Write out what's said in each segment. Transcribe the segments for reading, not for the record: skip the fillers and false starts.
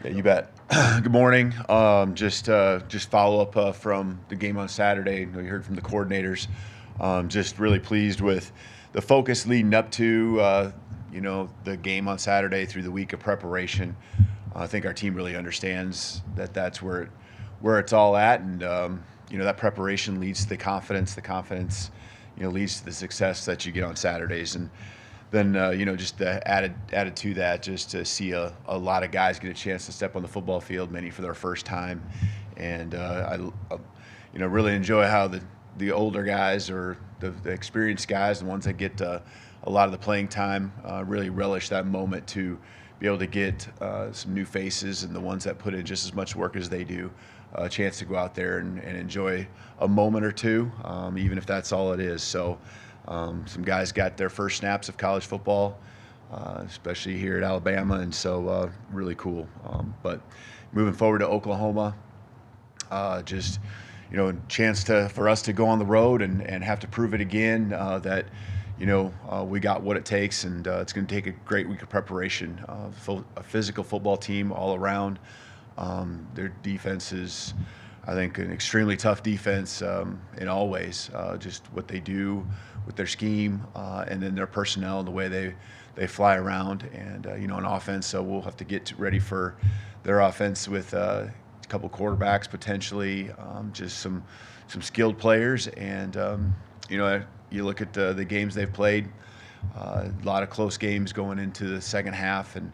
Yeah, you bet. Good morning. Just follow up from the game on Saturday. You heard from the coordinators. Just really pleased with the focus leading up to the game on Saturday through the week of preparation. I think our team really understands that that's where it's all at, and that preparation leads to the confidence. The confidence, leads to the success that you get on Saturdays, and then just added to that, just to see a lot of guys get a chance to step on the football field, many for their first time, and I really enjoy how the older guys or the experienced guys, the ones that get a lot of the playing time, really relish that moment to be able to get some new faces and the ones that put in just as much work as they do, a chance to go out there and enjoy a moment or two, even if that's all it is. So some guys got their first snaps of college football, especially here at Alabama, and so really cool. But moving forward to Oklahoma, just a chance for us to go on the road and have to prove it again that we got what it takes, and it's going to take a great week of preparation. A physical football team all around. Their defense is, I think, an extremely tough defense in all ways. Just what they do with their scheme, and then their personnel and the way they fly around, and on offense. So we'll have to get ready for their offense with a couple quarterbacks potentially, just some skilled players, and you look at the games they've played. A lot of close games going into the second half, and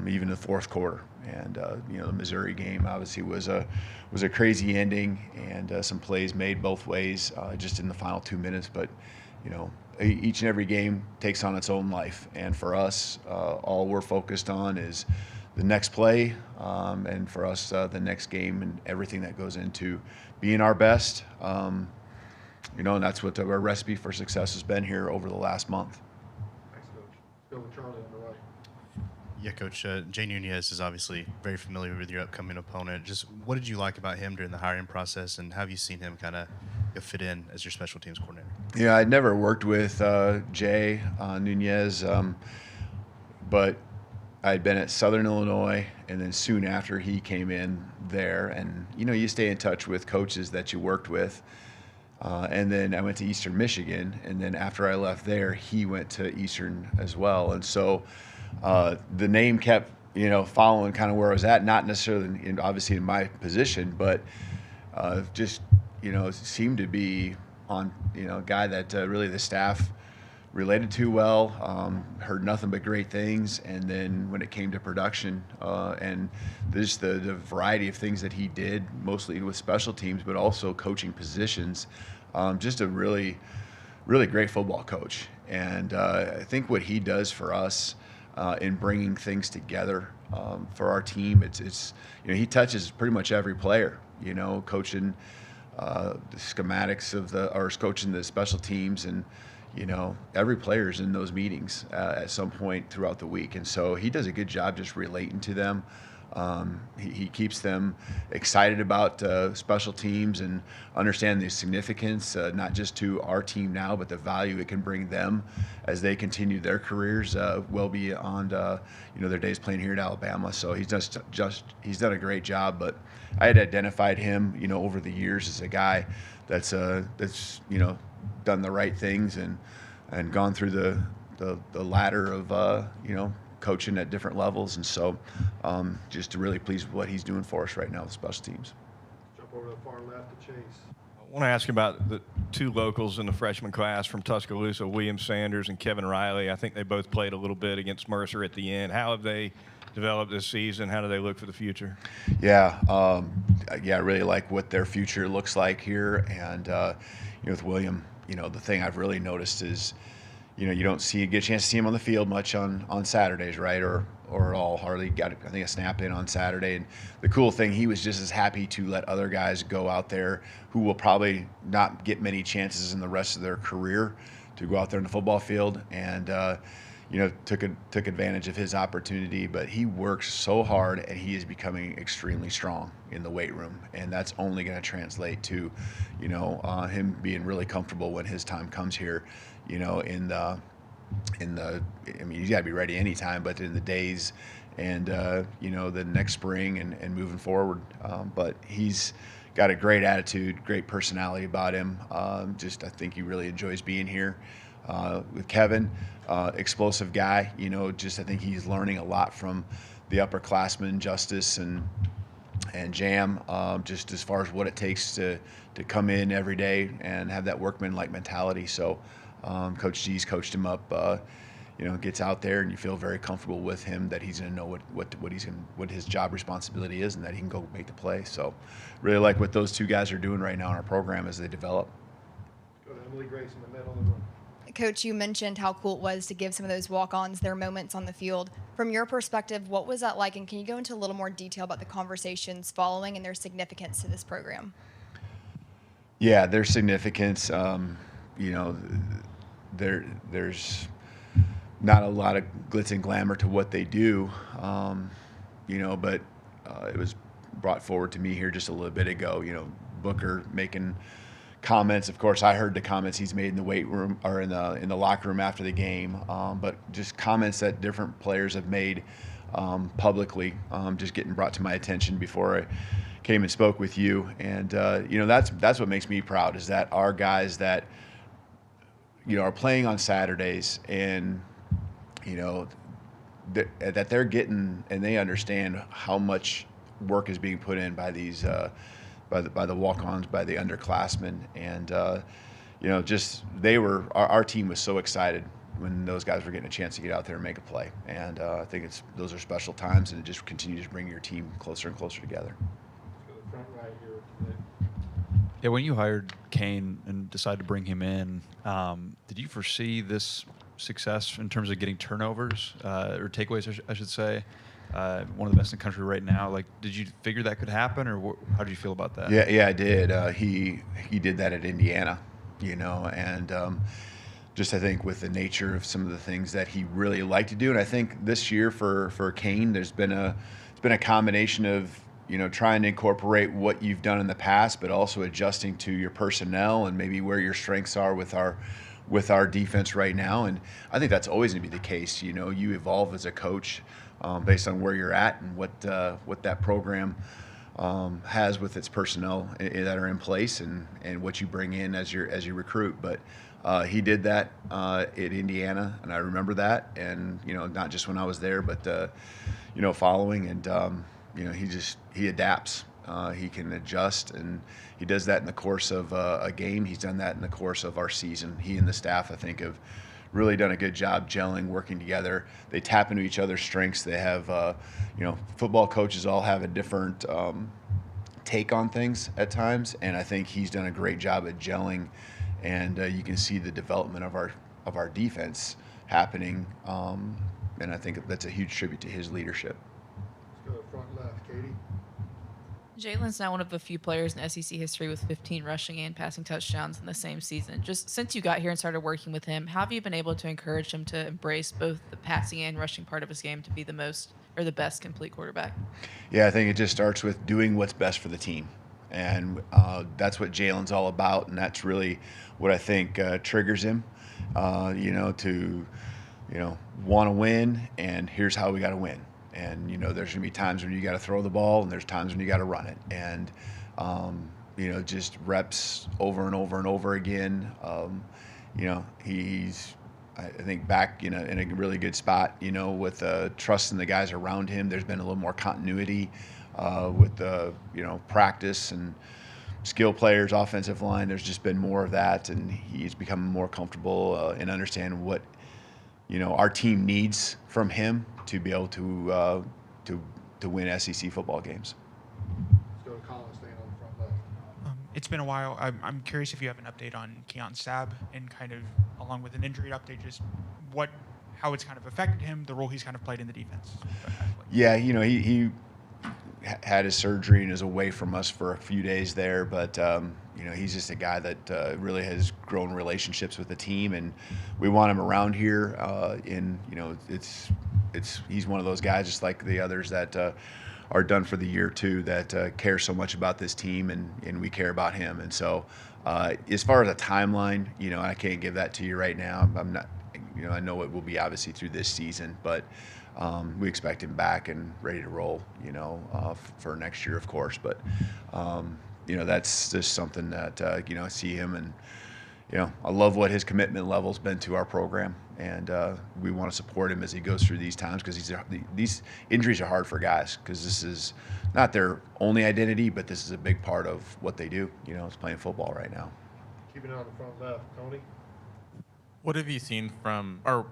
even the fourth quarter. And the Missouri game obviously was a crazy ending, and some plays made both ways just in the final 2 minutes. But each and every game takes on its own life, and for us, all we're focused on is the next play, and for us, the next game and everything that goes into being our best. And that's what our recipe for success has been here over the last month. Thanks, Coach. Go with Charlie on the right. Yeah, Coach. Jay Nunez is obviously very familiar with your upcoming opponent. Just what did you like about him during the hiring process, and how have you seen him kind of fit in as your special teams coordinator? Yeah, I'd never worked with Jay Nunez, but I'd been at Southern Illinois, and then soon after he came in there, and you stay in touch with coaches that you worked with. And then I went to Eastern Michigan, and then after I left there, he went to Eastern as well. And so the name kept, following kind of where I was at, not necessarily, obviously in my position, but just, seemed to be on, a guy that really the staff related to well, heard nothing but great things. And then when it came to production and just the variety of things that he did, mostly with special teams, but also coaching positions, just a really, really great football coach. And I think what he does for us in bringing things together for our team, it's he touches pretty much every player, coaching the schematics or coaching the special teams, and every player's in those meetings at some point throughout the week. And so he does a good job just relating to them. He keeps them excited about special teams and understand the significance, not just to our team now, but the value it can bring them as they continue their careers well beyond their days playing here at Alabama. So he's he's done a great job. But I had identified him over the years as a guy that's done the right things and gone through the ladder of coaching at different levels, and so just really pleased with what he's doing for us right now with special teams. Jump over to the far left to Chase. I want to ask you about the two locals in the freshman class from Tuscaloosa, William Sanders and Kevin Riley. I think they both played a little bit against Mercer at the end. How have they developed this season? How do they look for the future? Yeah, I really like what their future looks like here, and with William, the thing I've really noticed is, you don't get a chance to see him on the field much on Saturdays, right? Or at all. Hardly got, I think, a snap in on Saturday. And the cool thing, he was just as happy to let other guys go out there who will probably not get many chances in the rest of their career to go out there in the football field. And took advantage of his opportunity. But he works so hard, and he is becoming extremely strong in the weight room, and that's only going to translate to him being really comfortable when his time comes here. I mean, he's got to be ready anytime, but in the days the next spring and moving forward. But he's got a great attitude, great personality about him. I think he really enjoys being here. With Kevin, explosive guy. I think he's learning a lot from the upperclassmen, Justice and Jam, just as far as what it takes to come in every day and have that workman-like mentality. So Coach G's coached him up. Gets out there and you feel very comfortable with him that he's going to know what his job responsibility is and that he can go make the play. So really like what those two guys are doing right now in our program as they develop. Go to Emily Grace in the middle of the room. Coach, you mentioned how cool it was to give some of those walk-ons their moments on the field. From your perspective, what was that like, and can you go into a little more detail about the conversations following and their significance to this program? Yeah, their significance. There's not a lot of glitz and glamour to what they do, but it was brought forward to me here just a little bit ago. Booker making comments. Of course, I heard the comments he's made in the weight room or in the locker room after the game, but just comments that different players have made publicly, just getting brought to my attention before I came and spoke with you. And that's what makes me proud, is that our guys that are playing on Saturdays and that they're getting, and they understand how much work is being put in by these by the walk-ons, by the underclassmen, and our team was so excited when those guys were getting a chance to get out there and make a play, and I think those are special times, and it just continues to bring your team closer and closer together. Let's go to the front right here today. Yeah, when you hired Kane and decided to bring him in, did you foresee this success in terms of getting turnovers or takeaways, I should say? One of the best in the country right now. Like, did you figure that could happen, or how did you feel about that? Yeah, I did. He did that at Indiana, and I think with the nature of some of the things that he really liked to do, and I think this year for Kane, it's been a combination of trying to incorporate what you've done in the past, but also adjusting to your personnel and maybe where your strengths are with our defense right now. And I think that's always going to be the case. You evolve as a coach based on where you're at and what that program has with its personnel that are in place and what you bring in as you recruit. But he did that at Indiana, and I remember that. And not just when I was there, but following. And he adapts. He can adjust, and he does that in the course of a game. He's done that in the course of our season. He and the staff, I think, have really done a good job gelling, working together. They tap into each other's strengths. They have, football coaches all have a different take on things at times, and I think he's done a great job at gelling, and you can see the development of our defense happening, and I think that's a huge tribute to his leadership. Let's go to front left, Katie. Jalen's now one of the few players in SEC history with 15 rushing and passing touchdowns in the same season. Just since you got here and started working with him, how have you been able to encourage him to embrace both the passing and rushing part of his game to be the best complete quarterback? Yeah, I think it just starts with doing what's best for the team. And that's what Jalen's all about, and that's really what I think triggers him, to want to win, and here's how we got to win. And, there's going to be times when you got to throw the ball, and there's times when you got to run it. And, just reps over and over and over again. He's, I think, back in a really good spot, with trust in the guys around him. There's been a little more continuity with the, practice and skill players, offensive line. There's just been more of that, and he's become more comfortable and understand what, our team needs from him to be able to win SEC football games. Let's go to Colin, staying on the front left. It's been a while. I'm curious if you have an update on Keon Sabb and kind of along with an injury update, just how it's kind of affected him, the role he's kind of played in the defense. Yeah, he had his surgery and is away from us for a few days there, but he's just a guy that really has grown relationships with the team, and we want him around here. He's one of those guys, just like the others that are done for the year too, that care so much about this team, and we care about him. And so, as far as a timeline, I can't give that to you right now. I'm not. I know it will be obviously through this season, but we expect him back and ready to roll, for next year, of course. But, that's just something that, I see him and, I love what his commitment level's been to our program. And we want to support him as he goes through these times because these injuries are hard for guys because this is not their only identity, but this is a big part of what they do. It's playing football right now. Keeping it on the front left, Tony. What have you seen from, or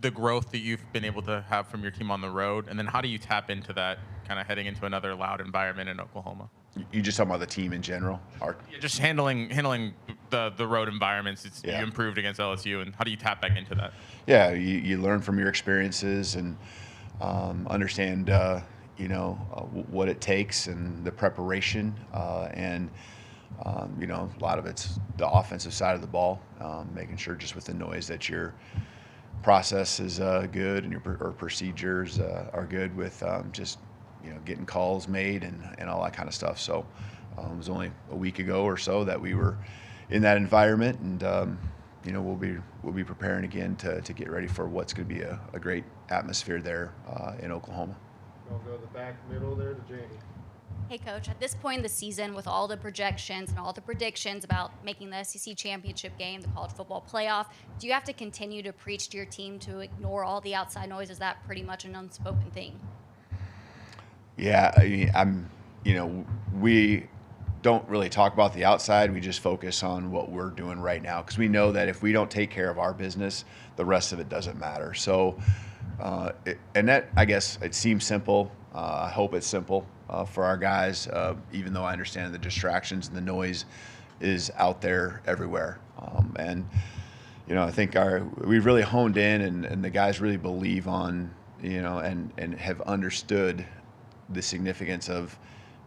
the growth that you've been able to have from your team on the road, and then how do you tap into that kind of heading into another loud environment in Oklahoma? You just talking about the team in general? Yeah, just handling the road environments. You improved against LSU, and how do you tap back into that? Yeah, you learn from your experiences and understand, what it takes and the preparation and a lot of it's the offensive side of the ball, making sure just with the noise that your process is good and your procedures are good with just getting calls made and all that kind of stuff. So it was only a week ago or so that we were in that environment, and we'll be preparing again to get ready for what's going to be a great atmosphere there in Oklahoma. We'll go to the back middle there to Jamie. Hey, Coach, at this point in the season, with all the projections and all the predictions about making the SEC championship game, the college football playoff, do you have to continue to preach to your team to ignore all the outside noise? Is that pretty much an unspoken thing? Yeah, I mean, we don't really talk about the outside. We just focus on what we're doing right now because we know that if we don't take care of our business, the rest of it doesn't matter. So, and that, I guess, it seems simple. I hope it's simple for our guys, even though I understand the distractions and the noise is out there everywhere. And, I think we've really honed in and the guys really believe on, and have understood the significance of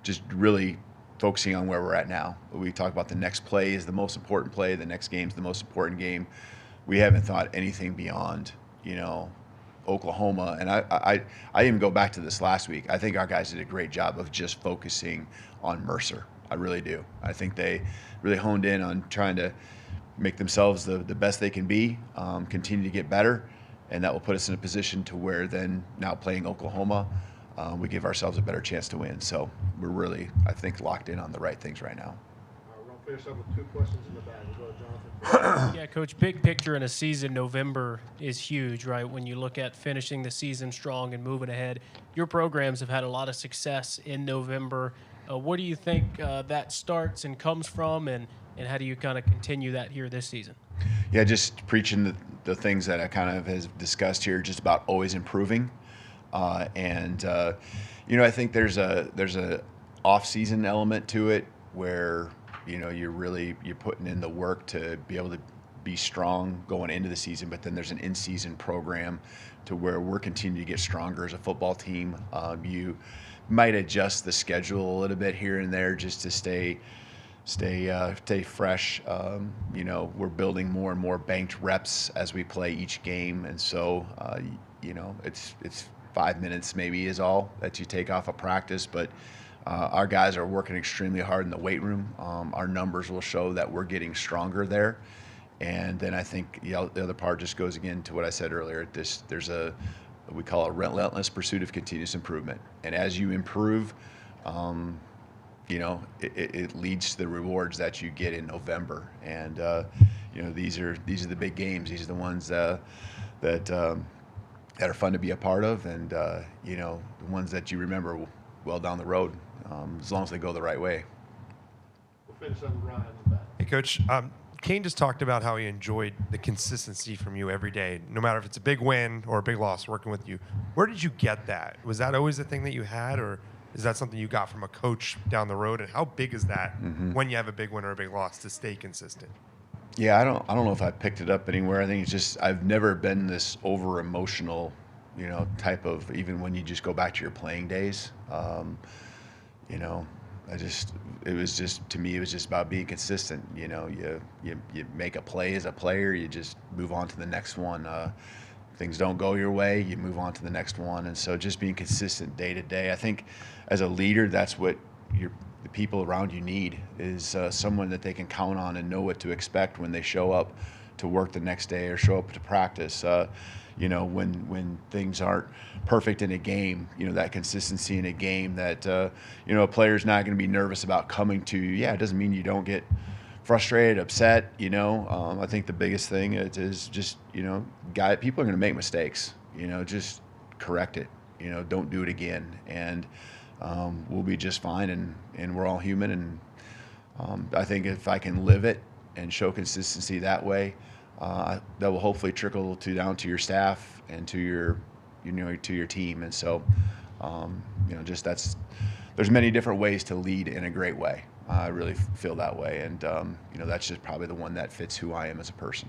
just really focusing on where we're at now. We talk about the next play is the most important play, the next game's the most important game. We haven't thought anything beyond, Oklahoma. And I even go back to this last week. I think our guys did a great job of just focusing on Mercer. I really do. I think they really honed in on trying to make themselves the best they can be, continue to get better, and that will put us in a position to where then now playing Oklahoma, we give ourselves a better chance to win. So we're really, I think, locked in on the right things right now. We're going to finish up with 2 questions in the back. We'll go to Jonathan. Yeah, Coach, big picture in a season, November is huge, right? When you look at finishing the season strong and moving ahead, your programs have had a lot of success in November. What do you think that starts and comes from, and how do you kind of continue that here this season? Yeah, just preaching the things that I kind of has discussed here, just about always improving. I think there's a off-season element to it where, you're putting in the work to be able to be strong going into the season, but then there's an in-season program to where we're continuing to get stronger as a football team. You might adjust the schedule a little bit here and there just to stay fresh. We're building more and more banked reps as we play each game, and so it's 5 minutes maybe is all that you take off of practice, but our guys are working extremely hard in the weight room. Our numbers will show that we're getting stronger there, and then I think the other part just goes again to what I said earlier. There's we call a relentless pursuit of continuous improvement, and as you improve, it leads to the rewards that you get in November. And these are the big games. These are the ones that are fun to be a part of, and the ones that you remember well down the road, as long as they go the right way. We'll finish up with Ryan in the back. Hey, Coach. Kane just talked about how he enjoyed the consistency from you every day, no matter if it's a big win or a big loss working with you. Where did you get that? Was that always the thing that you had, or is that something you got from a coach down the road? And how big is that when you have a big win or a big loss to stay consistent? Yeah, I don't know if I picked it up anywhere. I think it's just I've never been this over emotional, type of, even when you just go back to your playing days. It was just, to me, it was just about being consistent. You make a play as a player, you just move on to the next one. Things don't go your way, you move on to the next one. And so just being consistent day to day. I think as a leader, that's what the people around you need, is someone that they can count on and know what to expect when they show up to work the next day or show up to practice. when things aren't perfect in a game, that consistency in a game that, a player's not going to be nervous about coming to you. Yeah, it doesn't mean you don't get frustrated, upset, I think the biggest thing is just, people are going to make mistakes, just correct it, don't do it again. And we'll be just fine, and we're all human. And I think if I can live it and show consistency that way, that will hopefully trickle down to your staff and to your team. And so, there's many different ways to lead in a great way. I really feel that way, and that's just probably the one that fits who I am as a person.